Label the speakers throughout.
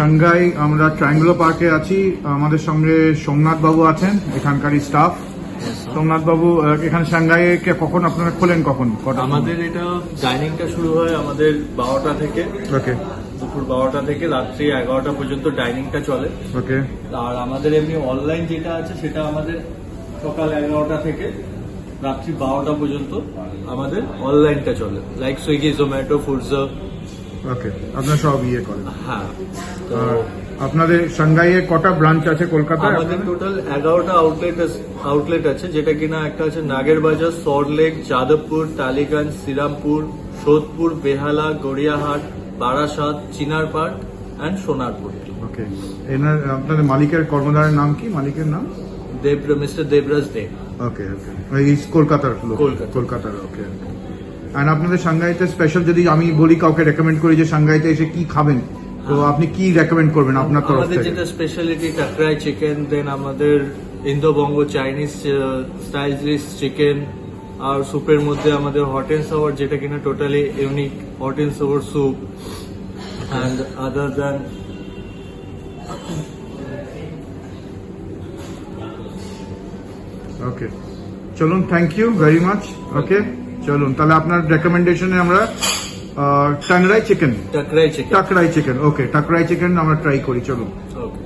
Speaker 1: Shanghai আমরা triangular পার্কে আছি। আমাদের সঙ্গে সোমনাথ বাবু আছেন, এখানকারই স্টাফ। সোমনাথ বাবু, এখানে সাংঘাইয়ে কখন আপনারা খোলেন, কখন?
Speaker 2: আমাদের এটা ডাইনিংটা শুরু হয় আমাদের 12টা থেকে।
Speaker 1: ওকে।
Speaker 2: দুপুর 12টা থেকে রাত্রি 11টা পর্যন্ত ডাইনিংটা চলে।
Speaker 1: ওকে।
Speaker 2: আর আমাদের এমনি অনলাইন যেটা আছে সেটা আমাদের সকাল 11টা থেকে রাত্রি 12টা পর্যন্ত আমাদের অনলাইনটা চলে, লাইক সুইগি, জোম্যাটো, ফুডসা।
Speaker 1: ওকে, আপনারা সব ইয়ে করেন?
Speaker 2: হ্যাঁ। তো
Speaker 1: আপনাদের সাংঘাইয়ে কটা ব্রাঞ্চ আছে কলকাতায়?
Speaker 2: আমাদের টোটাল 11টা আউটলেট আছে, যেটা কিনা একটা আছে নাগেরবাজার, সল্টলেক, যাদবপুর, টালিগঞ্জ, শ্রীরামপুর, সোদপুর, বেহালা, গড়িয়াহাট, বারাসাত, চিনার পার্ক অ্যান্ড সোনারপুর।
Speaker 1: ওকে। এনার আপনাদের মালিকের কর্মধারের নাম কি? মালিকের নাম?
Speaker 2: মিস্টার দেবরাজ দে।
Speaker 1: ওকে ওকে। এই কলকাতার লোক? কলকাতার। ওকে। আর আপনাদের সাংঘাইতে স্পেশাল, যদি আমি বলি কাউকে রেকমেন্ড করি যে সাংঘাইতে এসে কি খাবেন, তো আপনি কি রেকমেন্ড করবেন আপনার তরফ থেকে?
Speaker 2: আমাদের যেটা স্পেশালিটি টাকরাই চিকেন, দেন আমাদের ইন্দো-বঙ্গ চাইনিজ স্টাইল চিকেন, আর স্যুপের মধ্যে আমাদের হট এন্ড সাওয়ার, যেটা কিনা totally unique hot and sour soup. And other than
Speaker 1: okay, চলুন, thank you very much. Okay, চলুন তাহলে আপনার রেকমেন্ডেশনে আমরা টাকরাই চিকেন। ওকে, টাকরাই চিকেন আমরা ট্রাই করি, চলুন।
Speaker 2: ওকে।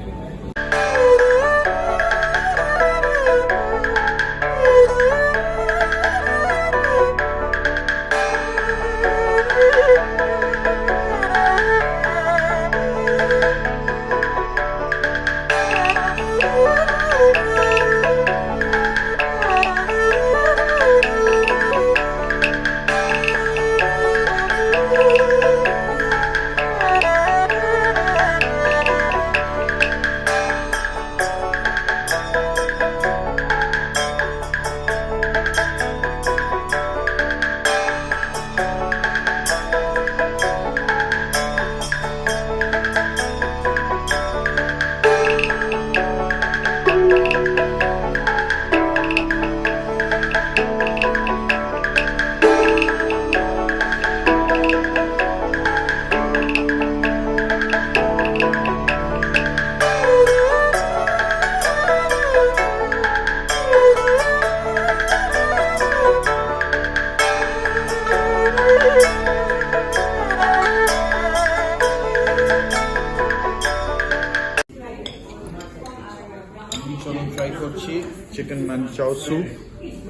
Speaker 1: চলুন ট্রাই করছি chicken manchow soup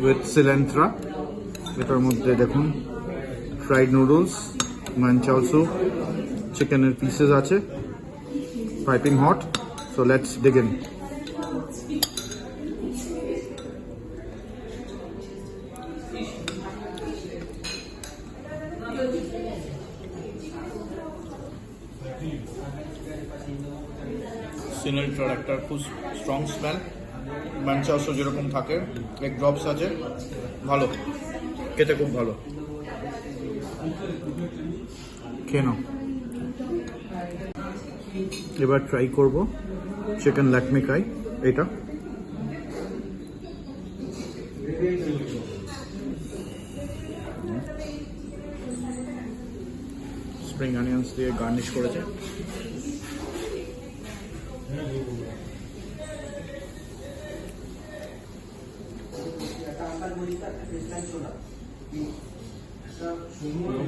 Speaker 1: with cilantro. এটার মধ্যে দেখুন ফ্রাইড নুডলস, মানচাও স্যুপ, চিকেনের পিসেস আছে, piping hot. So let's ডিগ in. সিলেন্ট্রার একটা খুব স্ট্রং স্মেল, মানচাওসও যেরকম থাকে, এক ড্রপস আছে, ভালো খেতে, খুব ভালো। খেয়ে নাও। এবার ট্রাই করব চিকেন লাকমিকাই। এটা স্প্রিং অনিয়ন্স দিয়ে গার্নিশ করেছে।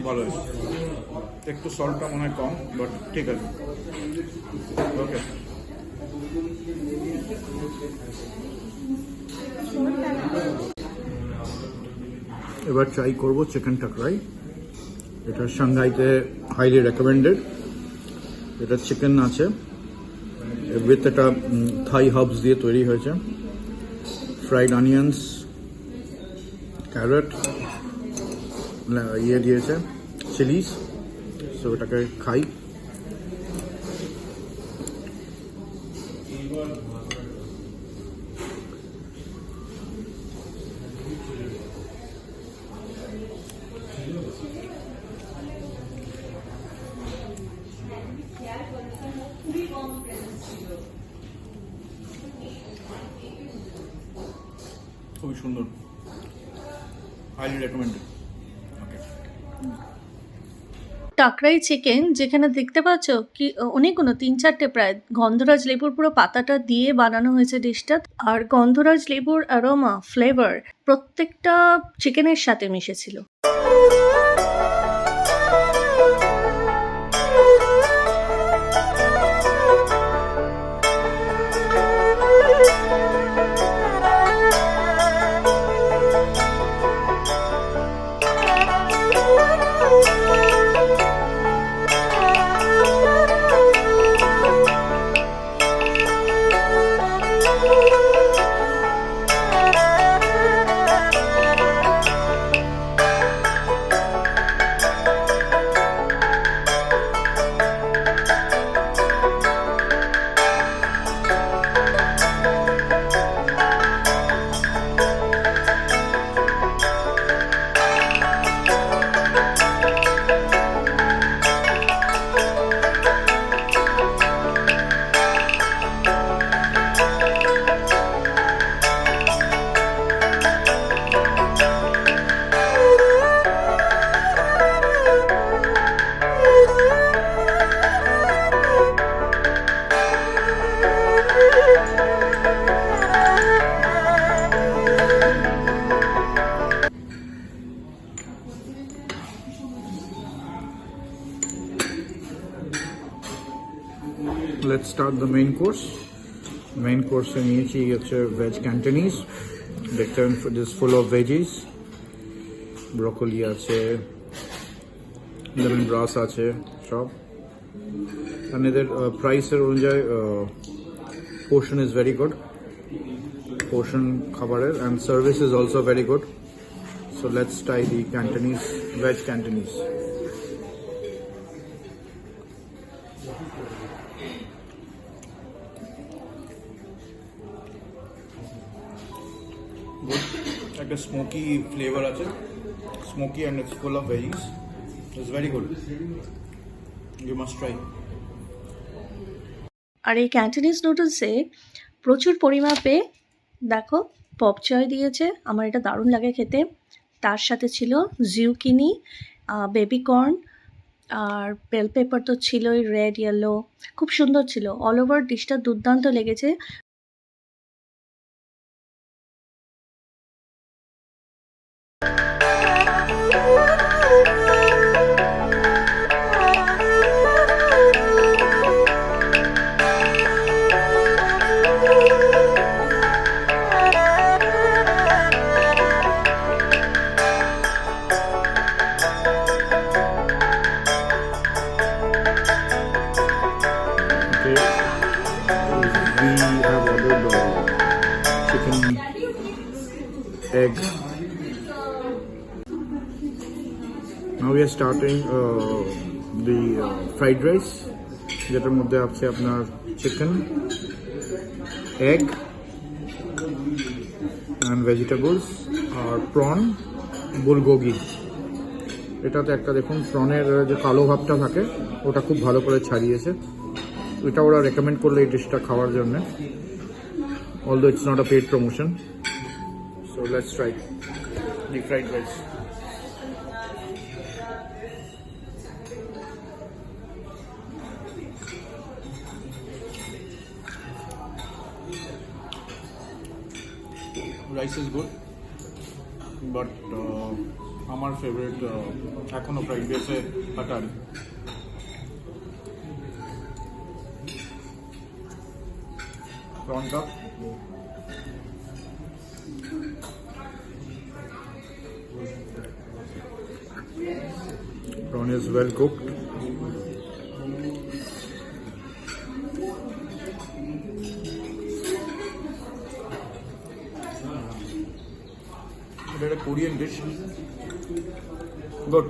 Speaker 1: ভালো হয়েছে, একটু সল্টটা মনে হয় কম, বাট ঠিক আছে। ওকে, এবার ট্রাই করব চিকেন টাকরাই। এটা সাংঘাইতে হাইলি রেকমেন্ডেড। এটা চিকেন আছে উইথ এটা থাই হার্বস দিয়ে তৈরি হয়েছে, ফ্রাইড অনিয়ন্স, ক্যারট, ইয়ে দিয়েছে চিলিস। সো এটাকে খাই। খুবই সুন্দর, হাইলি রেকমেন্ডেড।
Speaker 3: টাকরাই চিকেন, যেখানে দেখতে পাচ্ছ কি অনেকগুলো ৩-৪টে প্রায় গন্ধরাজ লেবুর পুরো পাতাটা দিয়ে বানানো হয়েছে ডিশটা। আর গন্ধরাজ লেবুর অ্যারোমা, ফ্লেভার প্রত্যেকটা চিকেনের সাথে মিশেছিল।
Speaker 1: Let's start the main course. Main course এ নিয়েছি হচ্ছে ভেজ ক্যান্টনিজ। দেখতেন this full of veggies, broccoli আছে, লেমন গ্রাস আছে সব। and এদের প্রাইসের অনুযায়ী portion is very good, portion খাবারের, and service is also very good. So let's try the Cantonese, veg Cantonese. Good. Like a smoky flavor আছে, smoky and it's full of veggies. It's very good. You must try.
Speaker 3: আর এই Cantonese নুডলসে প্রচুর পরিমাপে দেখো pop চয় দিয়েছে, আমার এটা দারুণ লাগে খেতে। তার সাথে ছিল জিউকিনি, বেবি কর্ন, আর বেল পেপার তো ছিলই, রেড ইয়েলো, খুব সুন্দর ছিল। অল ওভার ডিশটা দুর্দান্ত লেগেছে।
Speaker 1: Okay, we have ordered chicken egg. Now we are starting the fried rice, যেটার মধ্যে আছে আপনার চিকেন, egg and vegetables আর prawn bulgogi। এটাতে একটা দেখুন প্রনের যে কালো ভাবটা থাকে ওটা খুব ভালো করে ছাড়িয়েছে। এটা ওরা রেকমেন্ড করলে এই ডিশটা খাওয়ার জন্য, although it's not a paid promotion. So let's try the fried rice. Rice is good, but আমার ফেভারিট এখনো fried রাইসে হাটারি। Prawn cup. Prawn is well cooked. It's a Korean dish. Good.